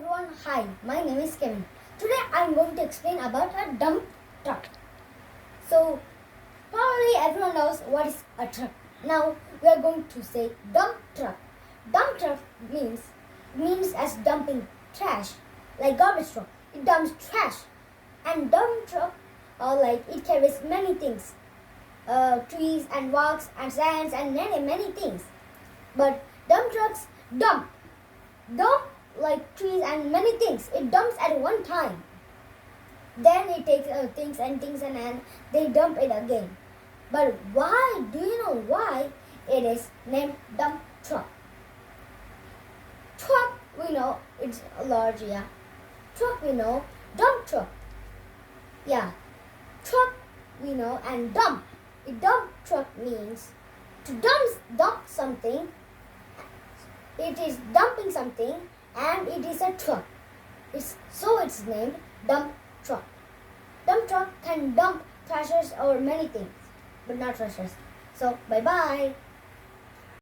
everyone, hi, my name is Kevin. Today I am going to explain about a dump truck. So, probably everyone knows what is a truck. Now we are going to say dump truck. Dump truck means as dumping trash, like garbage truck. It dumps trash. And dump truck, it carries many things, trees and rocks and sands and many things. But dump trucks dump like trees and many things. It dumps at one time. Then it takes things and they dump it again. But why? Do you know why it is named dump truck? Truck, we know it's large, yeah. Truck, we know. Dump truck, yeah. Truck, we know, and dump. A dump truck means to dump something. It is dumping something, and it is a truck. It's named dump truck. Dump truck can dump trashes or many things, but not trashes. So bye bye.